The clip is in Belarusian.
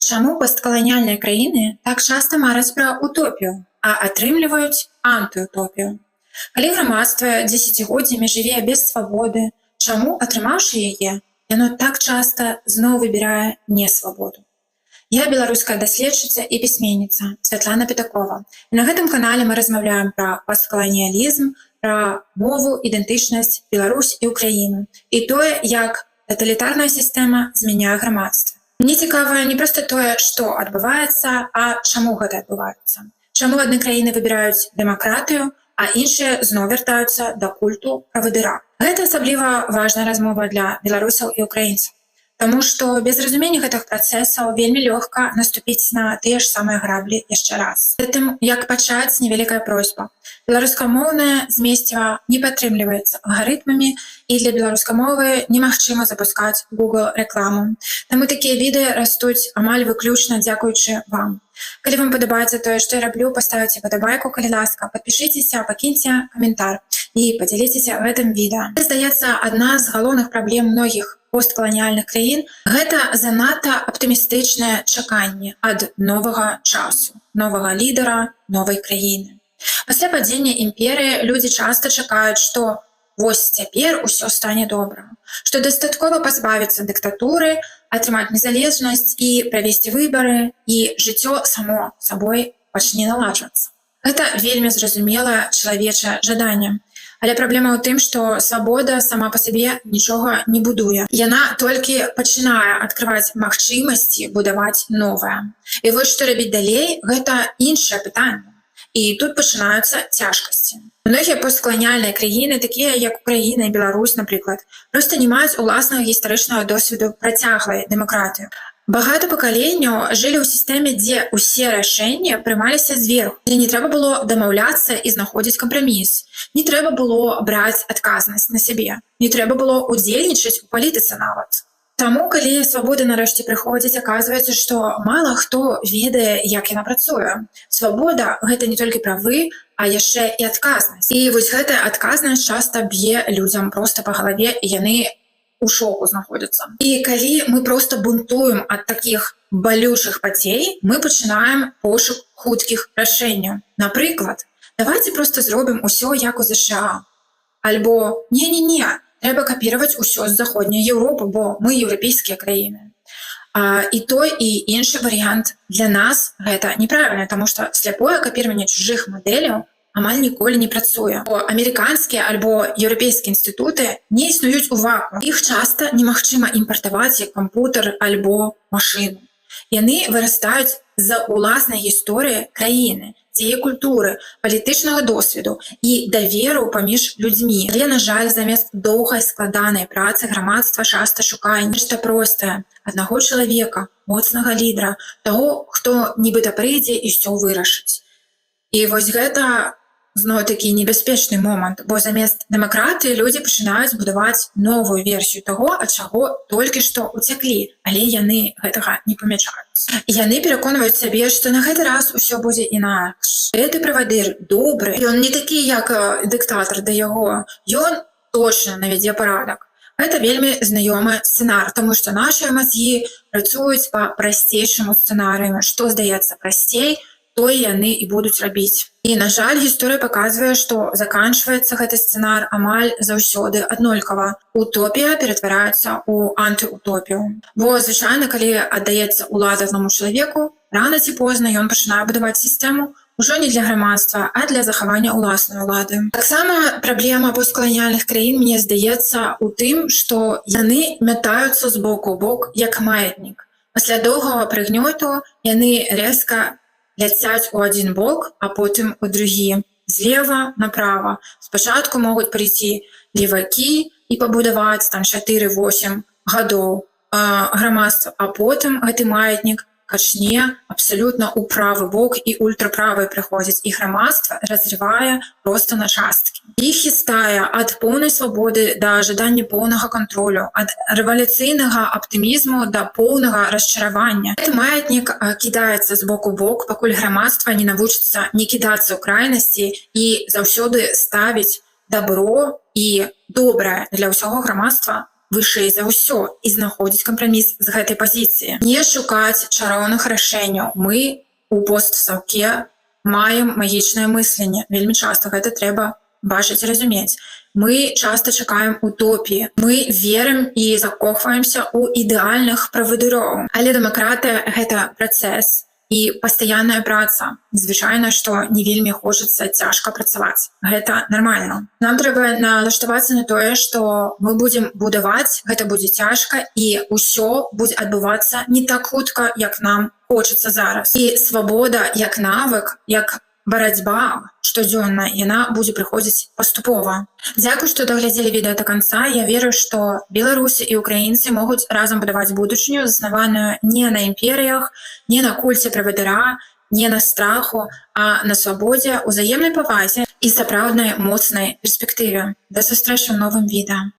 Чаму посткаланіяльныя краіны так часта мараць пра утопію, а атрымліваюць антыутопію? Калі грамадства дзесяцігоддзямі жыве без свабоды, чаму, атрымаўшы яе, яно так часта зноў выбірае несвабоду? Я беларуская даследчыца і пісьменніца Святлана Пятакова. І на гэтым канале мы размаўляем пра посткаланіялізм, пра мову, ідэнтычнасць, Беларусь і Украіну, і тое, як таталітарная сістэма змяняе грамадства. Мне цікава не проста тое, што адбываецца, а чаму гэта адбываецца. Чаму адны краіны выбіраюць дэмакратыю, а іншыя зноў вяртаюцца да культу правадыра. Гэта асабліва важная размова для беларусаў і украінцаў. Таму што без разумення гэтых працэсаў вельмі лёгка наступіць на тыя ж самыя граблі яшчэ раз. Гэтым, як пачаць, невялікая просьба. Беларускамоўнае змесціва не падтрымліваецца алгарытмамі, і для беларускай мовы немагчыма запускаць Google рэкламу. Таму такія відэа растуць амаль выключна дзякуючы вам. Калі вам падабаецца тое, што я раблю, паставіце падабайку, калі ласка, падпішыцеся, пакіньце каментар і падзяліцеся гэтым відэа. Здаецца, адна з галоўных праблем многіх посткаланіяльных краін – гэта занадта аптымістычнае чаканне ад новага часу, новага лідара, новай краіны. Пасля падзення імперыі людзі часта чакаюць, што вось цяпер усё стане добра, што дастаткова пазбавіцца дыктатуры, атрымаць незалежнасць і правесці выбары, і жыццё само сабой пачне наладжвацца. Гэта вельмі зразумелае чалавечае жаданне. Але праблема ў тым, што свабода сама па сабе нічога не будуе. Яна толькі пачынае адкрываць магчымасці будаваць новае. І вось што рабіць далей, гэта іншае пытанне. І тут пачынаюцца цяжкасці. Многія посткаланіяльныя краіны, такія як Украіна і Беларусь, напрыклад, проста не маюць уласнага гістарычнага досведу працяглай дэмакратыі. Багата пакаленняў жылі ў сістэме, дзе ўсе рашэнні прымаліся зверху, дзе не трэба было дамаўляцца і знаходзіць кампраміс. Не трэба было браць адказнасць на сябе. Не трэба было удзельнічаць у палітыцы нават. Таму, калі свабода нарэшце прыходзіць, аказваецца, што мала хто ведае, як яна працуе. Свабода – гэта не толькі правы, а яшчэ і адказнасць. І вось гэтая адказнасць часта б'е людзям проста па галаве, і яны у шоку знаходзяцца. І калі мы проста бунтуем ад такіх балючых падзей, мы пачынаем пошук хуткіх рашэнняў. Напрыклад, давайте проста зробім усё як у ЗША. Альбо не-не-не, трэба капіраваць усё з заходняй Еўропы, бо мы еўрапейскія краіны. І той, і іншы варыянт для нас гэта неправільна, таму што сляпое капіраванне чужых мадэляў амаль ніколі не працуе. Бо амерыканскія альбо еўрапейскія інстытуты не існуюць у вакуум. Іх часта немагчыма імпартаваць як кампутер альбо машыну. Яны вырастаюць з уласнай гісторыі краіны, дзея культуры, палітычнага досведу і даверу паміж людзьмі. Але, на жаль, замест доўгай складанай працы грамадства часта шукае нешта простае, аднаго чалавека, моцнага лідара, таго, хто нібыта прыйдзе і ўсё вырашыць. І вось гэта зноў такі небяспечны момант, бо замест дэмакратыі людзі пачынаюць будаваць новую версію таго, ад чаго толькі што ўцяклі, але яны гэтага не памячаюць. Яны пераконваюць сябе, што на гэты раз усё будзе інакш. Гэты правадыр добры, ён не такі, як дыктатар да яго, ён точна навядзе парадак. Гэта вельмі знаёмы сцэнар, таму што нашы мазгі працуюць па прасцейшаму сцэнарыю, што здаецца прасцей, тое яны і будуць рабіць. І, на жаль, гісторыя паказвае, што заканчваецца гэты сцэнар амаль заўсёды аднолькава. Утопія ператвараецца ў антыутопію. Бо, звычайна, калі аддаецца ўлада аднаму чалавеку, рана ці позна ён пачынае будаваць сістэму ўжо не для грамадства, а для захавання ўласнай улады. Таксама праблема посткаланіяльных краін, мне здаецца, у тым, што яны мятаюцца з боку ў бок, як маятнік. Пасля доўгага прыгнёту яны рэзка ляцяць у адзін бок, а потым у другі, злева направа. Спачатку могуць прыйсці левакі і пабудаваць там 4-8 гадоў грамадства, а потым гэты маятнік качне абсалютна ў правы бок і ультраправы прыходзіць, і грамадства разрывае проста на часткі. І хістае ад поўнай свабоды да жадання поўнага кантролю, ад рэвалюцыйнага аптымізму да поўнага расчаравання. Гэты маятнік кідаецца з боку ў бок, пакуль грамадства не навучыцца не кідацца ў крайнасці і заўсёды ставіць дабро і добрае для ўсяго грамадства вышэй за ўсё і знаходзіць кампраміс з гэтай пазіцыі. Не шукаць чароўных рашэнняў. Мы у постсаўке маем магічнае мысленне. Вельмі часта гэта трэба бачыць і разумець. Мы часта чакаем утопіі. Мы верым і закохваемся ў ідэальных правадыроў. Але дэмакратыя – гэта працэс і пастаянная праца. Звычайна, што не вельмі хочацца цяжка працаваць. Гэта нармальна. Нам трэба налаштавацца на тое, што мы будзем будаваць, гэта будзе цяжка, і ўсё будзе адбывацца не так хутка, як нам хочацца зараз. І свабода як навык, як барацьба штодзённа, яна будзе прыходзіць паступова. Дзякуй, што даглядзелі відэа да канца. Я веру, што беларусы і украінцы могуць разам будаваць будучыню, заснаваную не на імперыях, не на кульце правадыра, не на страху, а на свабодзе, узаемнай павазе і сапраўднай моцнай перспектыве. Да сустрэчы ў новым відэа.